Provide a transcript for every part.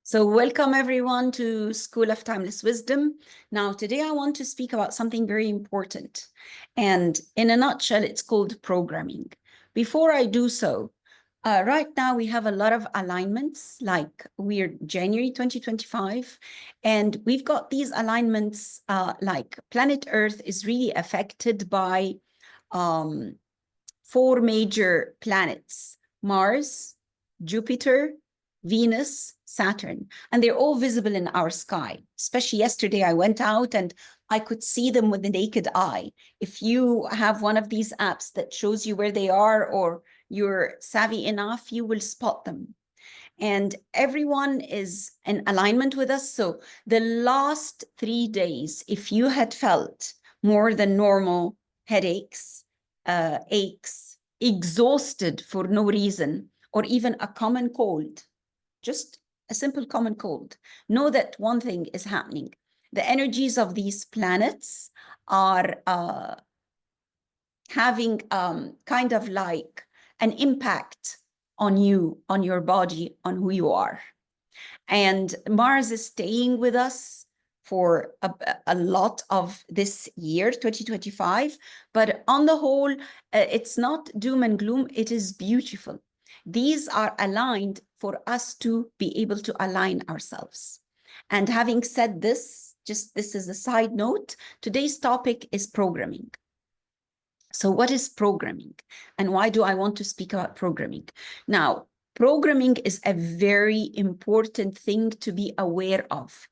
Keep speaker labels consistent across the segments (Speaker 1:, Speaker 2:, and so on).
Speaker 1: So welcome everyone to School of Timeless Wisdom. Now, today I want to speak about something very important. And in a nutshell, it's called programming. Before I do so, right now we have a lot of alignments, like we're January 2025, and we've got these alignments like planet Earth is really affected by 4 major planets: Mars, Jupiter, Venus, Saturn, and they're all visible in our sky. Especially yesterday, I went out and I could see them with the naked eye. If you have one of these apps that shows you where they are, or you're savvy enough, you will spot them. And everyone is in alignment with us. So the last 3 days, if you had felt more than normal headaches, aches, exhausted for no reason, or even a common cold, just a simple common cold, know that one thing is happening. The energies of these planets are having kind of like an impact on you, on your body, on who you are. And Mars is staying with us for a lot of this year, 2025. But on the whole, it's not doom and gloom. It is beautiful. These are aligned for us to be able to align ourselves. And having said this, just this is a side note, today's topic is programming. So what is programming? And why do I want to speak about programming? Now, programming is a very important thing to be aware of.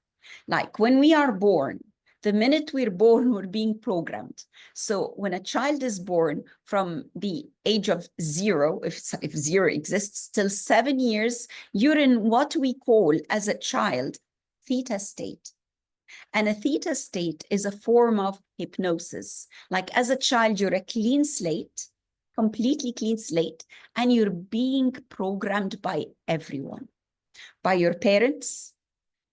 Speaker 1: Like when we are born, the minute we're born, we're being programmed. So when a child is born, from the age of 0, if 0 exists, till 7 years, you're in what we call as a child theta state. And a theta state is a form of hypnosis. Like as a child, you're a clean slate, completely clean slate, and you're being programmed by everyone, by your parents,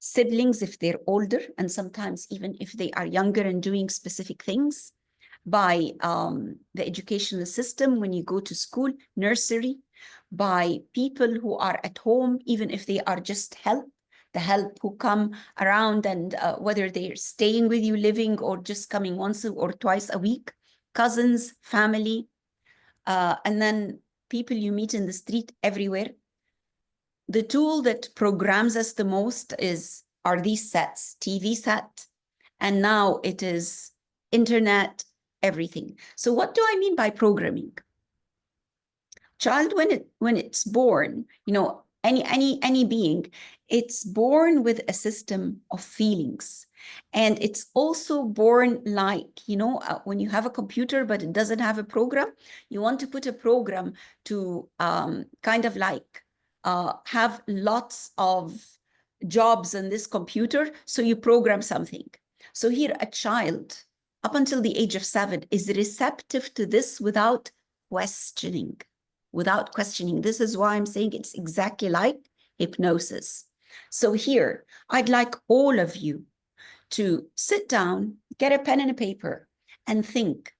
Speaker 1: siblings if they're older, and sometimes even if they are younger and doing specific things, by the educational system when you go to school, nursery, by people who are at home, even if they are just the help who come around, and whether they're staying with you, living, or just coming once or twice a week, cousins, family, and then people you meet in the street everywhere. The tool that programs us the most are these sets, TV set, and now it is internet, everything. So what do I mean by programming? Child, when it's born, you know, any being, it's born with a system of feelings. And it's also born like, you know, when you have a computer, but it doesn't have a program, you want to put a program to kind of like have lots of jobs on this computer. So you program something. So here, a child, up until the age of 7, is receptive to this without questioning. Without questioning. This is why I'm saying it's exactly like hypnosis. So here, I'd like all of you to sit down, get a pen and a paper, and think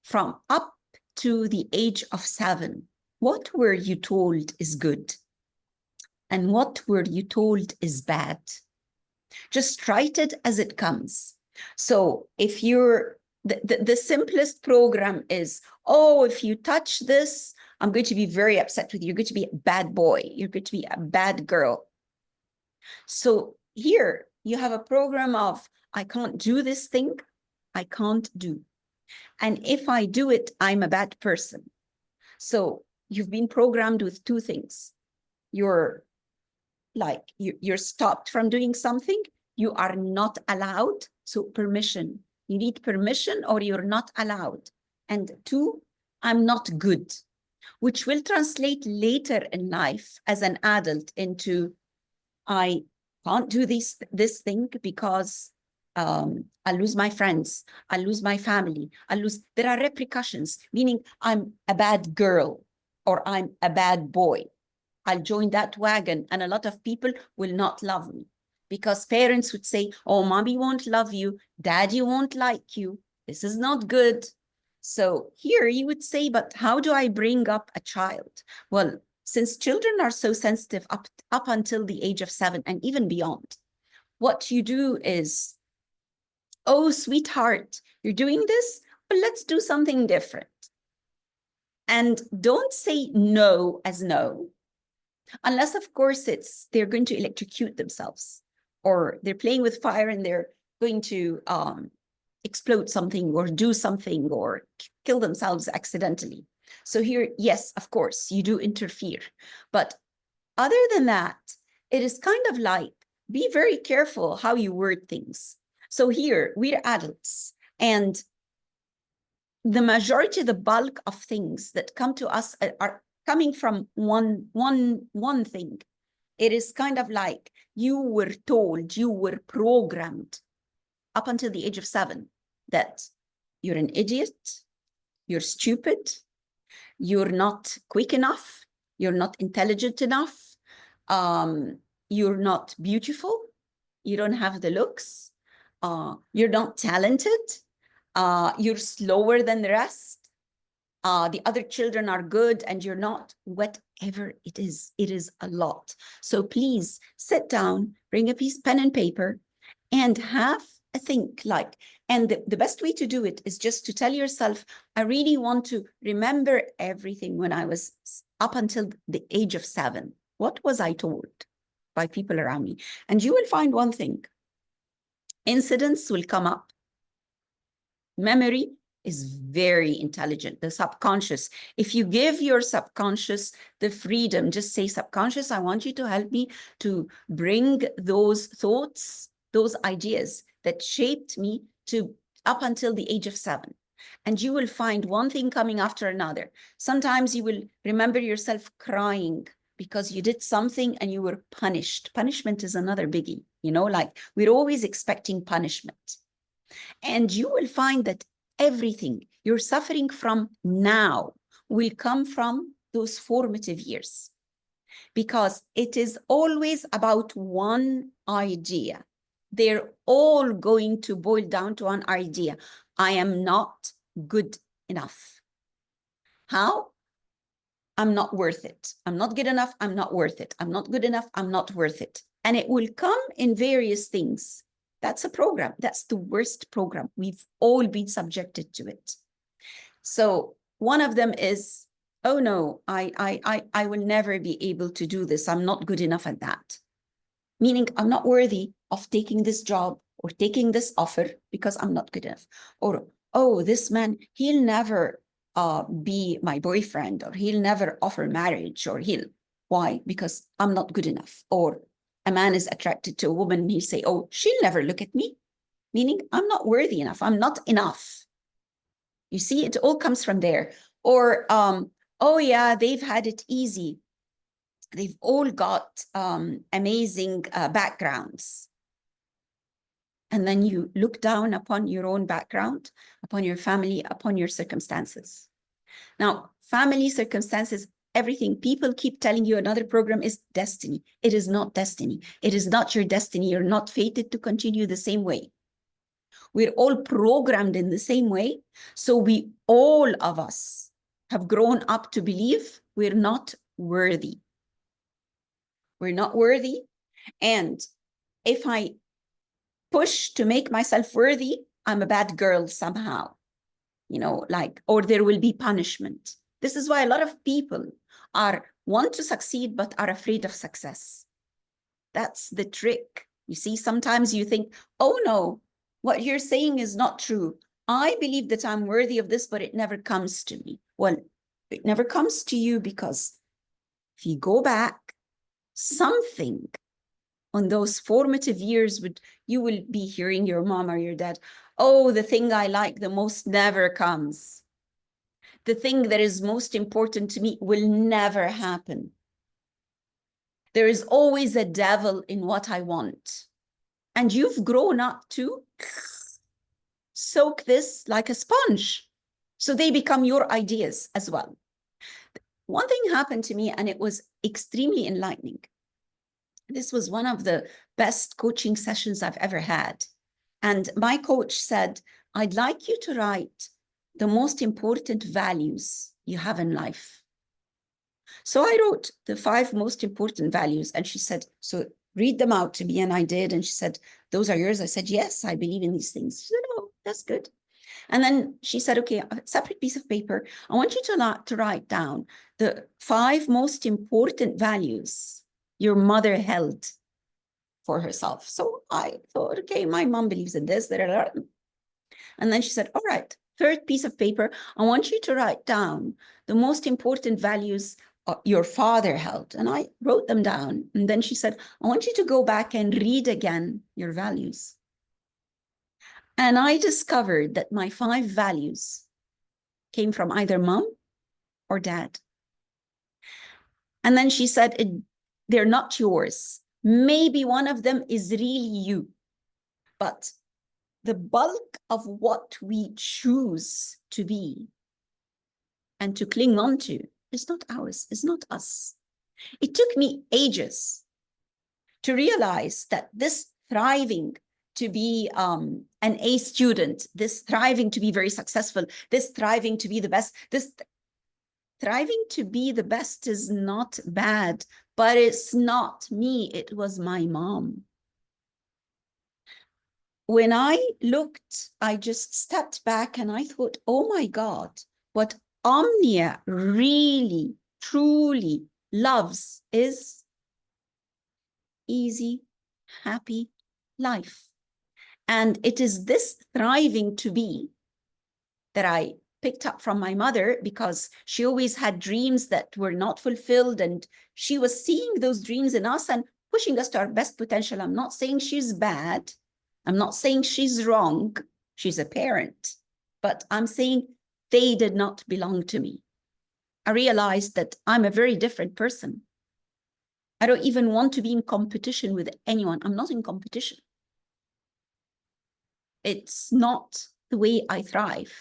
Speaker 1: from up to the age of 7, what were you told is good? And what were you told is bad? Just write it as it comes. So if you're, the simplest program is, oh, if you touch this, I'm going to be very upset with you. You're going to be a bad boy. You're going to be a bad girl. So here you have a program of, I can't do this thing. I can't do. And if I do it, I'm a bad person. So you've been programmed with 2 things. You're stopped from doing something. You are not allowed. So permission. You need permission or you're not allowed. And 2, I'm not good, which will translate later in life as an adult into, I can't do this thing because I'll lose my friends, I'll lose my family, there are repercussions, meaning I'm a bad girl or I'm a bad boy. I'll join that wagon and a lot of people will not love me because parents would say, oh, mommy won't love you, daddy won't like you, this is not good. So here you would say, but how do I bring up a child? Well, since children are so sensitive up until the age of 7 and even beyond, what you do is, oh, sweetheart, you're doing this, but let's do something different. And don't say no as no, unless, of course, they're going to electrocute themselves, or they're playing with fire and they're going to explode something or do something or kill themselves accidentally. So here, yes, of course, you do interfere. But other than that, it is kind of like, be very careful how you word things. So here, we're adults, and the majority, the bulk of things that come to us are coming from one thing. It is kind of like you were told, you were programmed up until the age of 7 that you're an idiot, you're stupid, you're not quick enough, you're not intelligent enough, you're not beautiful, you don't have the looks, you're not talented, you're slower than the rest, the other children are good and you're not. Whatever it is a lot. So please sit down, bring a pen and paper, and have a think. And the best way to do it is just to tell yourself, I really want to remember everything when I was up until the age of 7. What was I told by people around me? And you will find one thing. Incidents will come up. Memory is very intelligent, the subconscious. If you give your subconscious the freedom, just say, subconscious, I want you to help me to bring those thoughts, those ideas that shaped me to up until the age of 7. And you will find one thing coming after another. Sometimes you will remember yourself crying because you did something and you were punished. Punishment is another biggie, like we're always expecting punishment. And you will find that everything you're suffering from now will come from those formative years, because it is always about one idea. They're all going to boil down to one idea. I am not good enough. How? I'm not worth it. I'm not good enough. I'm not worth it. I'm not good enough. I'm not worth it. And it will come in various things. That's a program. That's the worst program. We've all been subjected to it. So one of them is, oh no, I will never be able to do this. I'm not good enough at that. Meaning I'm not worthy of taking this job or taking this offer because I'm not good enough. Or, oh, this man, he'll never be my boyfriend, or he'll never offer marriage, or why? Because I'm not good enough. Or a man is attracted to a woman and he'll say, oh, she'll never look at me, meaning I'm not worthy enough. I'm not enough. You see, it all comes from there. Or, oh yeah, they've had it easy. They've all got amazing backgrounds. And then you look down upon your own background, upon your family, upon your circumstances. Now, family, circumstances, everything. People keep telling you another program is destiny. It is not destiny. It is not your destiny. You're not fated to continue the same way. We're all programmed in the same way. So all of us have grown up to believe we're not worthy. We're not worthy. And if I push to make myself worthy, I'm a bad girl somehow, or there will be punishment. This is why a lot of people want to succeed, but are afraid of success. That's the trick. You see, sometimes you think, oh no, what you're saying is not true. I believe that I'm worthy of this, but it never comes to me. Well, it never comes to you because if you go back, something on those formative years, you will be hearing your mom or your dad, oh, the thing I like the most never comes. The thing that is most important to me will never happen. There is always a devil in what I want. And you've grown up to soak this like a sponge. So they become your ideas as well. One thing happened to me, and it was extremely enlightening. This was one of the best coaching sessions I've ever had. And my coach said, I'd like you to write the most important values you have in life. So I wrote the 5 most important values, and she said, so read them out to me. And I did. And she said, those are yours. I said, yes, I believe in these things. She said, oh, that's good. And then she said, okay, a separate piece of paper. I want you to write down the 5 most important values your mother held for herself. So I thought, okay, my mom believes in this. And then she said, all right, 3rd piece of paper, I want you to write down the most important values your father held. And I wrote them down. And then she said, I want you to go back and read again your values. And I discovered that my 5 values came from either mom or dad. And then she said, they're not yours. Maybe one of them is really you. But the bulk of what we choose to be and to cling on to is not ours, is not us. It took me ages to realize that this thriving to be an A student, this thriving to be very successful, this thriving to be the best, this thriving to be the best is not bad, but it's not me, it was my mom. When I looked, I just stepped back and I thought, oh my God, what Omnia really, truly loves is easy, happy life. And it is this thriving to be that I picked up from my mother, because she always had dreams that were not fulfilled. And she was seeing those dreams in us and pushing us to our best potential. I'm not saying she's bad. I'm not saying she's wrong. She's a parent. But I'm saying they did not belong to me. I realized that I'm a very different person. I don't even want to be in competition with anyone. I'm not in competition. It's not the way I thrive.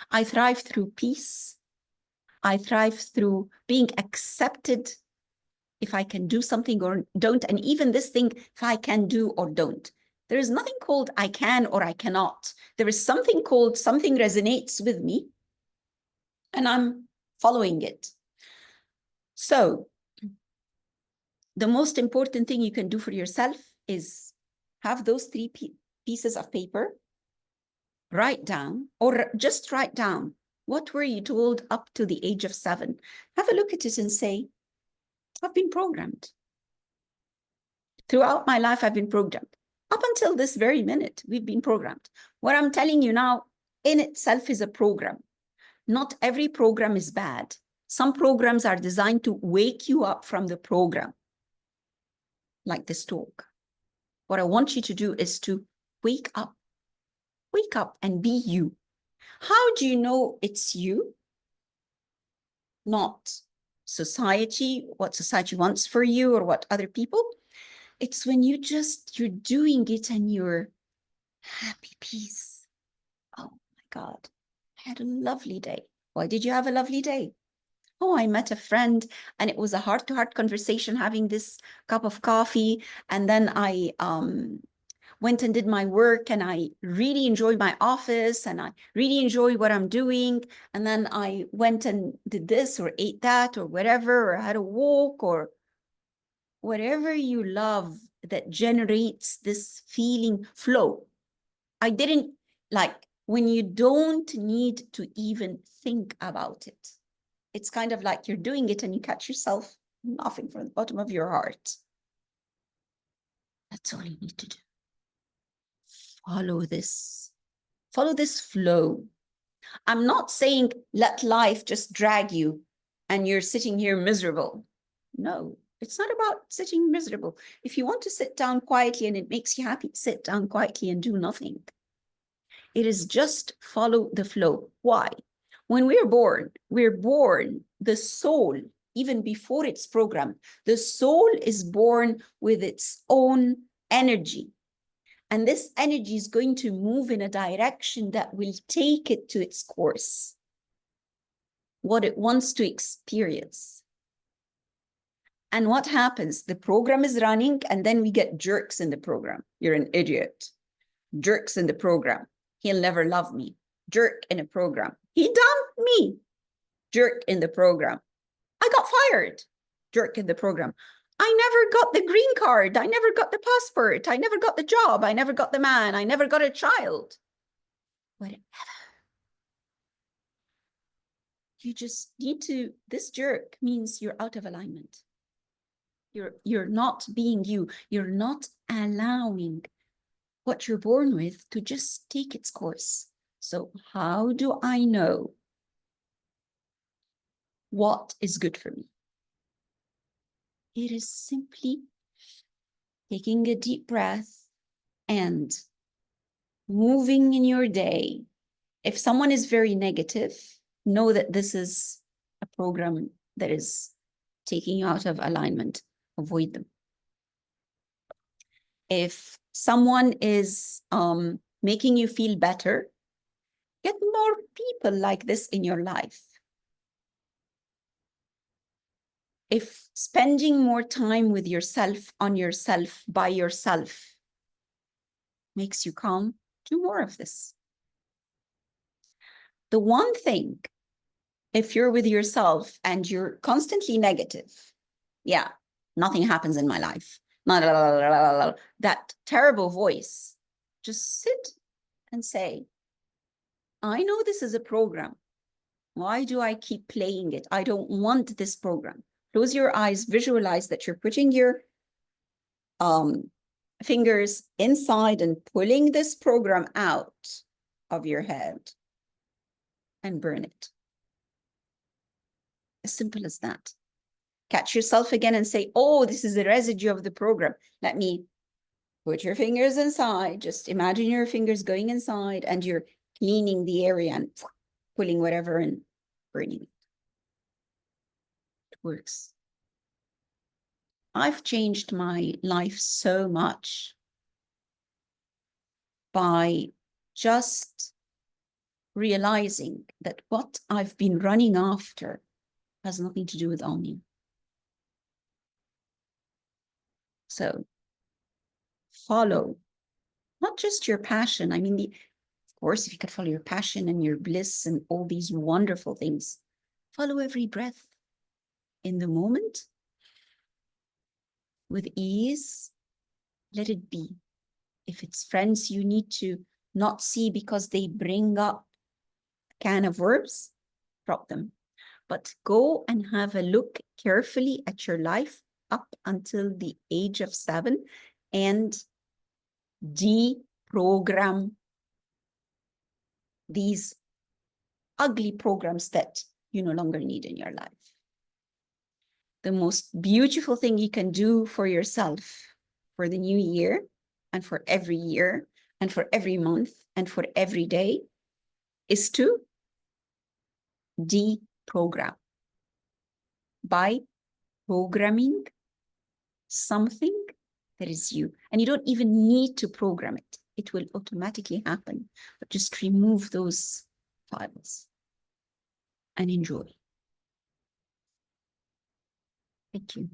Speaker 1: I thrive through peace. I thrive through being accepted if I can do something or don't. And even this thing, if I can do or don't. There is nothing called I can or I cannot. There is something called something resonates with me and I'm following it. So the most important thing you can do for yourself is have those 3 pieces of paper, write down, or just write down, what were you told up to the age of 7? Have a look at it and say, I've been programmed. Throughout my life, I've been programmed. Up until this very minute, we've been programmed. What I'm telling you now in itself is a program. Not every program is bad. Some programs are designed to wake you up from the program, like this talk. What I want you to do is to wake up and be you. How do you know it's you? Not society, what society wants for you or what other people. It's when you're doing it and you're happy, peace. Oh my God, I had a lovely day. Why did you have a lovely day? Oh, I met a friend and it was a heart-to-heart conversation, having this cup of coffee. And then I went and did my work and I really enjoyed my office and I really enjoy what I'm doing. And then I went and did this or ate that or whatever, or had a walk or whatever you love that generates this feeling flow. I didn't like when you don't need to even think about it. It's kind of like you're doing it and you catch yourself laughing from the bottom of your heart. That's all you need to do. Follow this flow. I'm not saying let life just drag you and you're sitting here miserable. No, it's not about sitting miserable. If you want to sit down quietly and it makes you happy, sit down quietly and do nothing. It is just follow the flow. Why? When we're born, the soul, even before it's programmed, the soul is born with its own energy. And this energy is going to move in a direction that will take it to its course, what it wants to experience. And what happens? The program is running and then we get jerks in the program. You're an idiot. Jerks in the program. He'll never love me. Jerk in a program. He dumped me. Jerk in the program. I got fired. Jerk in the program. I never got the green card. I never got the passport. I never got the job. I never got the man. I never got a child. Whatever. You just need to, this jerk means you're out of alignment. You're not being you. You're not allowing what you're born with to just take its course. So how do I know what is good for me? It is simply taking a deep breath and moving in your day. If someone is very negative, know that this is a program that is taking you out of alignment. Avoid them. If someone is making you feel better, get more people like this in your life. If spending more time with yourself, on yourself, by yourself makes you calm, do more of this. The one thing, if you're with yourself and you're constantly negative, yeah, nothing happens in my life, that terrible voice, just sit and say, I know this is a program. Why do I keep playing it? I don't want this program. Close your eyes, visualize that you're putting your fingers inside and pulling this program out of your head and burn it. As simple as that. Catch yourself again and say, oh, this is the residue of the program. Let me put your fingers inside. Just imagine your fingers going inside and you're cleaning the area and pulling whatever and burning it. It works. I've changed my life so much by just realizing that what I've been running after has nothing to do with owning. So follow not just your passion. I mean, of course, if you could follow your passion and your bliss and all these wonderful things, follow every breath in the moment with ease. Let it be. If it's friends you need to not see because they bring up a can of worms, drop them. But go and have a look carefully at your life up until the age of 7 and deprogram these ugly programs that you no longer need in your life. The most beautiful thing you can do for yourself for the new year and for every year and for every month and for every day is to deprogram by programming something that is you. And you don't even need to program it. It will automatically happen. But just remove those files and enjoy. Thank you.